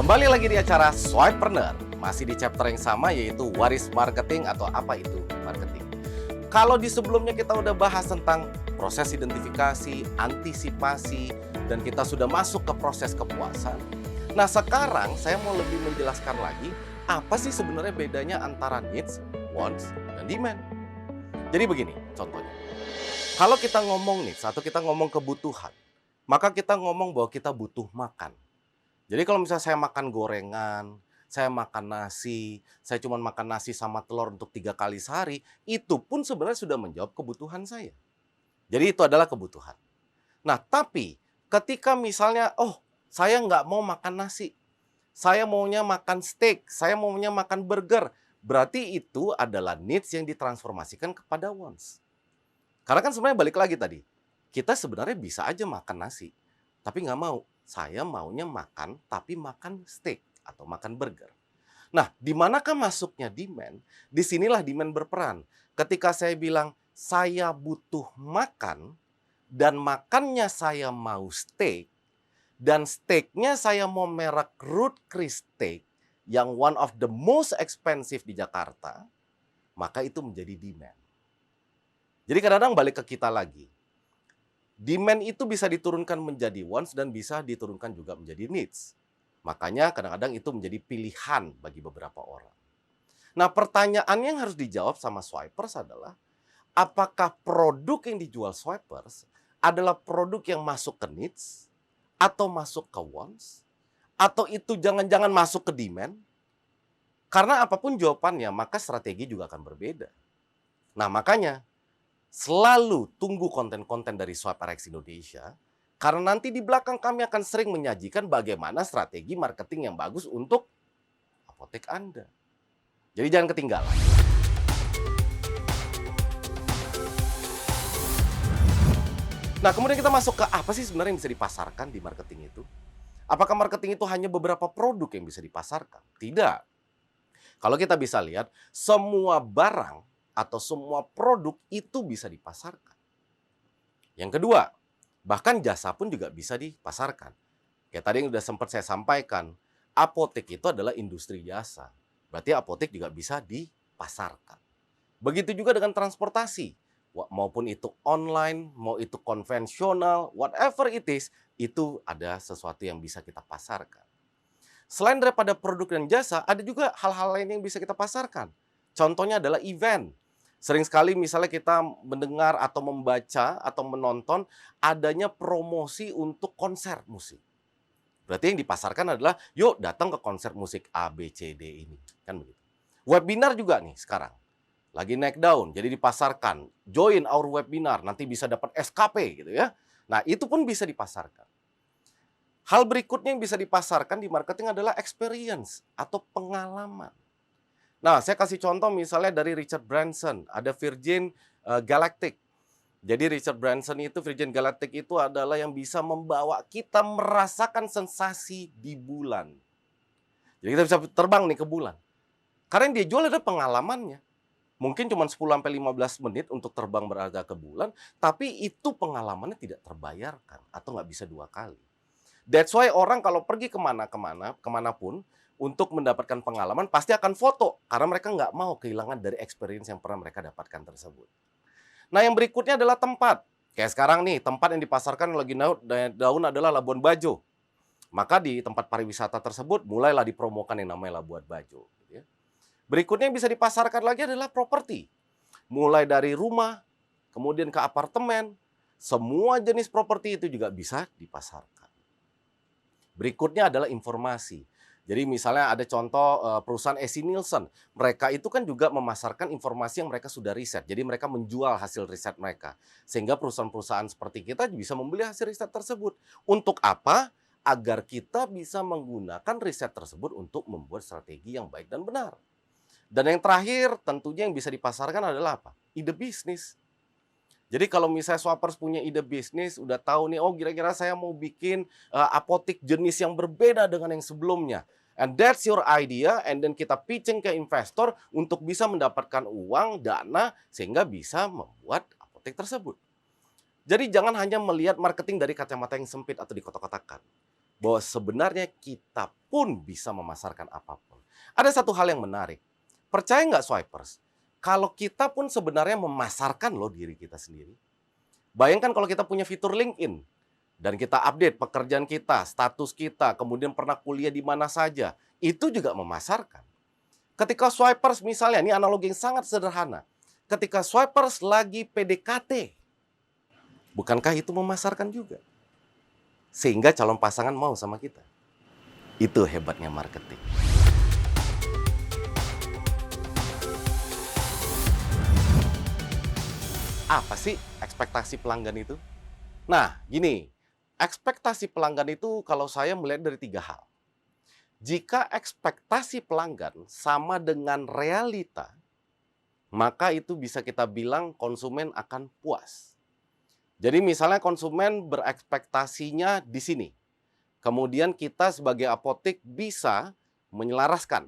Kembali lagi di acara Swipepreneur, masih di chapter yang sama yaitu what is marketing atau apa itu marketing. Kalau di sebelumnya kita udah bahas tentang proses identifikasi, antisipasi, dan kita sudah masuk ke proses kepuasan. Nah sekarang saya mau lebih menjelaskan lagi apa sih sebenarnya bedanya antara needs, wants, dan demand. Jadi begini contohnya, kalau kita ngomong needs atau kita ngomong kebutuhan, maka kita ngomong bahwa kita butuh makan. Jadi kalau misalnya saya makan gorengan, saya makan nasi, saya cuma makan nasi sama telur untuk 3 kali sehari, itu pun sebenarnya sudah menjawab kebutuhan saya. Jadi itu adalah kebutuhan. Nah, tapi ketika misalnya, oh saya nggak mau makan nasi, saya maunya makan steak, saya maunya makan burger, berarti itu adalah needs yang ditransformasikan kepada wants. Karena kan sebenarnya balik lagi tadi, kita sebenarnya bisa aja makan nasi, tapi nggak mau. Saya maunya makan, tapi makan steak atau makan burger. Nah, di manakah masuknya demand? Disinilah demand berperan. Ketika saya bilang, saya butuh makan, dan makannya saya mau steak, dan steaknya saya mau merek Ruth Chris Steak, yang one of the most expensive di Jakarta, maka itu menjadi demand. Jadi kadang-kadang balik ke kita lagi. Demand itu bisa diturunkan menjadi wants dan bisa diturunkan juga menjadi needs. Makanya kadang-kadang itu menjadi pilihan bagi beberapa orang. Nah, pertanyaan yang harus dijawab sama swipers adalah, apakah produk yang dijual swipers adalah produk yang masuk ke needs atau masuk ke wants? Atau itu jangan-jangan masuk ke demand? Karena apapun jawabannya, maka strategi juga akan berbeda. Nah, makanya selalu tunggu konten-konten dari SwipeRx Indonesia, karena nanti di belakang kami akan sering menyajikan bagaimana strategi marketing yang bagus untuk apotek Anda. Jadi jangan ketinggalan. Nah, kemudian kita masuk ke apa sih sebenarnya yang bisa dipasarkan di marketing itu? Apakah marketing itu hanya beberapa produk yang bisa dipasarkan? Tidak. Kalau kita bisa lihat, semua barang atau semua produk itu bisa dipasarkan. Yang kedua, bahkan jasa pun juga bisa dipasarkan. Kayak tadi yang sudah sempat saya sampaikan, apotek itu adalah industri jasa. Berarti apotek juga bisa dipasarkan. Begitu juga dengan transportasi. Maupun itu online, mau itu konvensional, whatever it is, itu ada sesuatu yang bisa kita pasarkan. Selain daripada produk dan jasa, ada juga hal-hal lain yang bisa kita pasarkan. Contohnya adalah event. Sering sekali misalnya kita mendengar atau membaca atau menonton adanya promosi untuk konser musik. Berarti yang dipasarkan adalah, yuk datang ke konser musik A, B, C, D ini. Kan begitu. Webinar juga nih sekarang. Lagi naik daun, jadi dipasarkan. Join our webinar, nanti bisa dapat SKP gitu ya. Nah itu pun bisa dipasarkan. Hal berikutnya yang bisa dipasarkan di marketing adalah experience atau pengalaman. Nah, saya kasih contoh misalnya dari Richard Branson, ada Virgin Galactic. Jadi Richard Branson itu, Virgin Galactic itu adalah yang bisa membawa kita merasakan sensasi di bulan. Jadi kita bisa terbang nih ke bulan. Karena yang dia jual adalah pengalamannya. Mungkin cuma 10-15 menit untuk terbang berada ke bulan, tapi itu pengalamannya tidak terbayarkan atau nggak bisa 2 kali. That's why orang kalau pergi kemanapun, untuk mendapatkan pengalaman pasti akan foto. Karena mereka nggak mau kehilangan dari experience yang pernah mereka dapatkan tersebut. Nah yang berikutnya adalah tempat. Kayak sekarang nih, tempat yang dipasarkan lagi daun adalah Labuan Bajo. Maka di tempat pariwisata tersebut mulailah dipromokan yang namanya Labuan Bajo. Berikutnya yang bisa dipasarkan lagi adalah properti. Mulai dari rumah, kemudian ke apartemen, semua jenis properti itu juga bisa dipasarkan. Berikutnya adalah informasi. Jadi misalnya ada contoh perusahaan AC Nielsen. Mereka itu kan juga memasarkan informasi yang mereka sudah riset. Jadi mereka menjual hasil riset mereka. Sehingga perusahaan-perusahaan seperti kita bisa membeli hasil riset tersebut. Untuk apa? Agar kita bisa menggunakan riset tersebut untuk membuat strategi yang baik dan benar. Dan yang terakhir tentunya yang bisa dipasarkan adalah apa? Ide bisnis. Jadi kalau misalnya swappers punya ide bisnis, udah tahu nih, oh kira-kira saya mau bikin apotek jenis yang berbeda dengan yang sebelumnya. And that's your idea, and then kita pitching ke investor untuk bisa mendapatkan uang, dana, sehingga bisa membuat apotek tersebut. Jadi jangan hanya melihat marketing dari kacamata yang sempit atau dikotak-kotakan. Bahwa sebenarnya kita pun pun bisa memasarkan apapun. Ada satu hal yang menarik. Percaya nggak swipers? Kalau kita pun sebenarnya memasarkan loh diri kita sendiri. Bayangkan kalau kita punya fitur LinkedIn dan kita update pekerjaan kita, status kita, kemudian pernah kuliah di mana saja, itu juga memasarkan. Ketika swipers misalnya, ini analogi yang sangat sederhana. Ketika swipers lagi PDKT, bukankah itu memasarkan juga? Sehingga calon pasangan mau sama kita. Itu hebatnya marketing. Apa sih ekspektasi pelanggan itu? Nah, gini, ekspektasi pelanggan itu kalau saya melihat dari 3 hal. Jika ekspektasi pelanggan sama dengan realita, maka itu bisa kita bilang konsumen akan puas. Jadi misalnya konsumen berekspektasinya di sini. Kemudian kita sebagai apotek bisa menyelaraskan.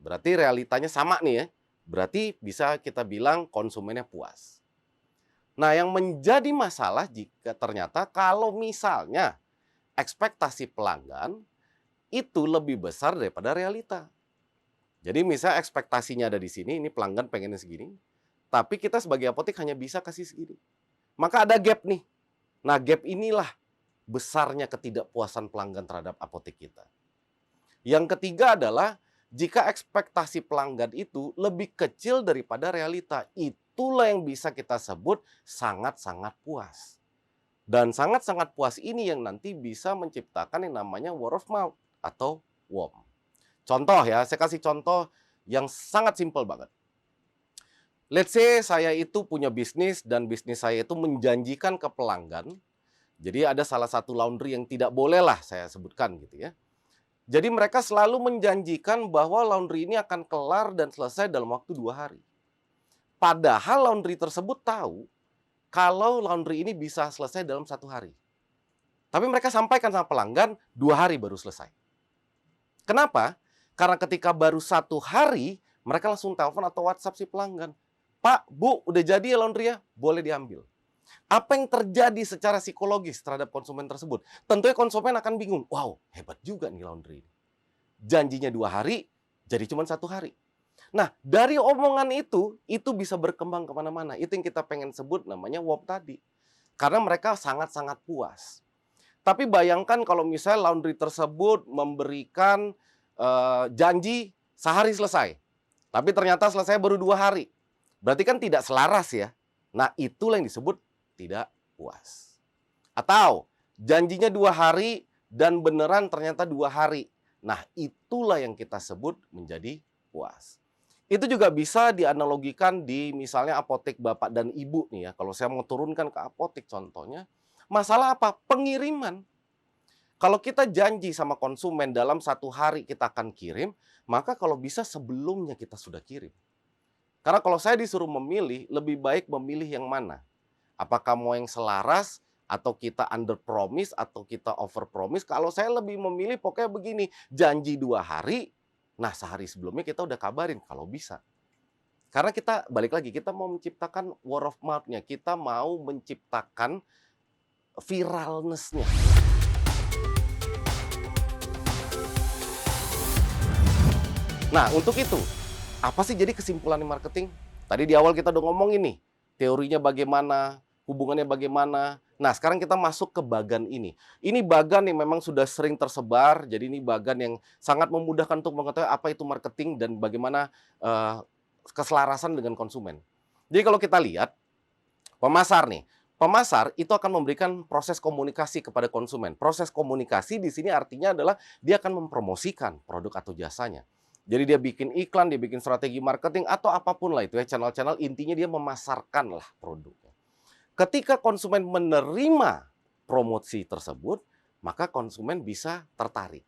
Berarti realitanya sama nih ya. Berarti bisa kita bilang konsumennya puas. Nah, yang menjadi masalah jika ternyata kalau misalnya ekspektasi pelanggan itu lebih besar daripada realita. Jadi misalnya ekspektasinya ada di sini, ini pelanggan pengennya segini, tapi kita sebagai apotek hanya bisa kasih segini. Maka ada gap nih. Nah, gap inilah besarnya ketidakpuasan pelanggan terhadap apotek kita. Yang ketiga adalah jika ekspektasi pelanggan itu lebih kecil daripada realita, itulah yang bisa kita sebut sangat-sangat puas. Dan sangat-sangat puas ini yang nanti bisa menciptakan yang namanya word of mouth atau WOM. Contoh ya, saya kasih contoh yang sangat simpel banget. Let's say saya itu punya bisnis dan bisnis saya itu menjanjikan ke pelanggan. Jadi ada salah satu laundry yang tidak bolehlah saya sebutkan gitu ya. Jadi mereka selalu menjanjikan bahwa laundry ini akan kelar dan selesai dalam waktu 2 hari. Padahal laundry tersebut tahu kalau laundry ini bisa selesai dalam 1 hari. Tapi mereka sampaikan sama pelanggan 2 hari baru selesai. Kenapa? Karena ketika baru 1 hari, mereka langsung telepon atau WhatsApp si pelanggan. Pak, Bu, udah jadi ya laundry ya? Boleh diambil. Apa yang terjadi secara psikologis terhadap konsumen tersebut? Tentunya konsumen akan bingung. Wow, hebat juga nih laundry. Janjinya 2 hari, jadi cuma 1 hari. Nah, dari omongan itu bisa berkembang kemana-mana. Itu yang kita pengen sebut namanya WOP tadi. Karena mereka sangat-sangat puas. Tapi bayangkan kalau misalnya laundry tersebut memberikan janji sehari selesai. Tapi ternyata selesai baru 2 hari. Berarti kan tidak selaras ya. Nah, itulah yang disebut tidak puas. Atau janjinya 2 hari dan beneran ternyata 2 hari. Nah, itulah yang kita sebut menjadi puas. Itu juga bisa dianalogikan di misalnya apotek bapak dan ibu nih ya. Kalau saya mau turunkan ke apotek contohnya, masalah apa? Pengiriman. Kalau kita janji sama konsumen dalam 1 hari kita akan kirim, maka kalau bisa sebelumnya kita sudah kirim. Karena kalau saya disuruh memilih, lebih baik memilih yang mana? Apakah mau yang selaras, atau kita under promise, atau kita over promise? Kalau saya lebih memilih pokoknya begini, janji 2 hari, nah sehari sebelumnya kita udah kabarin kalau bisa. Karena kita, balik lagi, kita mau menciptakan word of mouth-nya, kita mau menciptakan viralness-nya. Nah, untuk itu, apa sih jadi kesimpulan di marketing? Tadi di awal kita udah ngomongin nih, teorinya bagaimana, hubungannya bagaimana. Nah, sekarang kita masuk ke bagan ini. Ini bagan yang memang sudah sering tersebar, jadi ini bagan yang sangat memudahkan untuk mengetahui apa itu marketing dan bagaimana keselarasan dengan konsumen. Jadi kalau kita lihat, pemasar nih, pemasar itu akan memberikan proses komunikasi kepada konsumen. Proses komunikasi di sini artinya adalah dia akan mempromosikan produk atau jasanya. Jadi dia bikin iklan, dia bikin strategi marketing atau apapun lah itu ya, channel-channel, intinya dia memasarkan lah produknya. Ketika konsumen menerima promosi tersebut, maka konsumen bisa tertarik.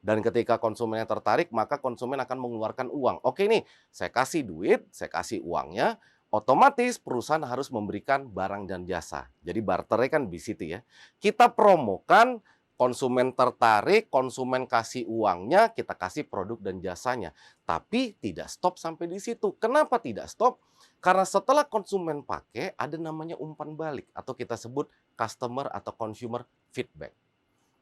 Dan ketika konsumennya tertarik, maka konsumen akan mengeluarkan uang. Oke nih, saya kasih duit, saya kasih uangnya, otomatis perusahaan harus memberikan barang dan jasa. Jadi barternya kan di situ ya. Kita promokan, konsumen tertarik, konsumen kasih uangnya, kita kasih produk dan jasanya. Tapi tidak stop sampai di situ. Kenapa tidak stop? Karena setelah konsumen pakai, ada namanya umpan balik atau kita sebut customer atau consumer feedback.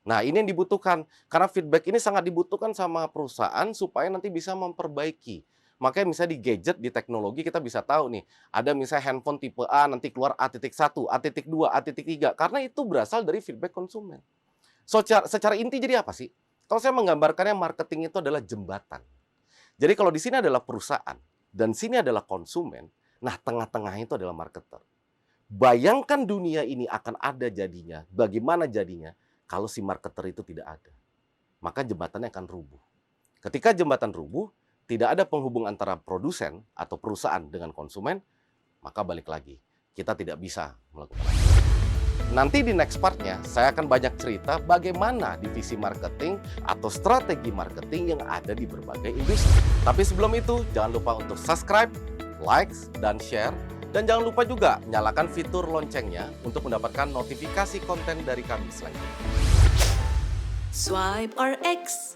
Nah, ini yang dibutuhkan. Karena feedback ini sangat dibutuhkan sama perusahaan supaya nanti bisa memperbaiki. Makanya misalnya di gadget, di teknologi kita bisa tahu nih, ada misalnya handphone tipe A nanti keluar A.1, A.2, A.3, karena itu berasal dari feedback konsumen. So, secara inti jadi apa sih? Kalau saya menggambarkannya marketing itu adalah jembatan. Jadi kalau di sini adalah perusahaan dan sini adalah konsumen, nah tengah-tengah itu adalah marketer. Bayangkan dunia ini akan ada jadinya, bagaimana jadinya kalau si marketer itu tidak ada. Maka jembatannya akan rubuh. Ketika jembatan rubuh, tidak ada penghubung antara produsen atau perusahaan dengan konsumen, maka balik lagi, kita tidak bisa melakukan itu. Nanti di next part-nya, saya akan banyak cerita bagaimana divisi marketing atau strategi marketing yang ada di berbagai industri. Tapi sebelum itu, jangan lupa untuk subscribe, like, dan share. Dan jangan lupa juga nyalakan fitur loncengnya untuk mendapatkan notifikasi konten dari kami selanjutnya. Swipe or X.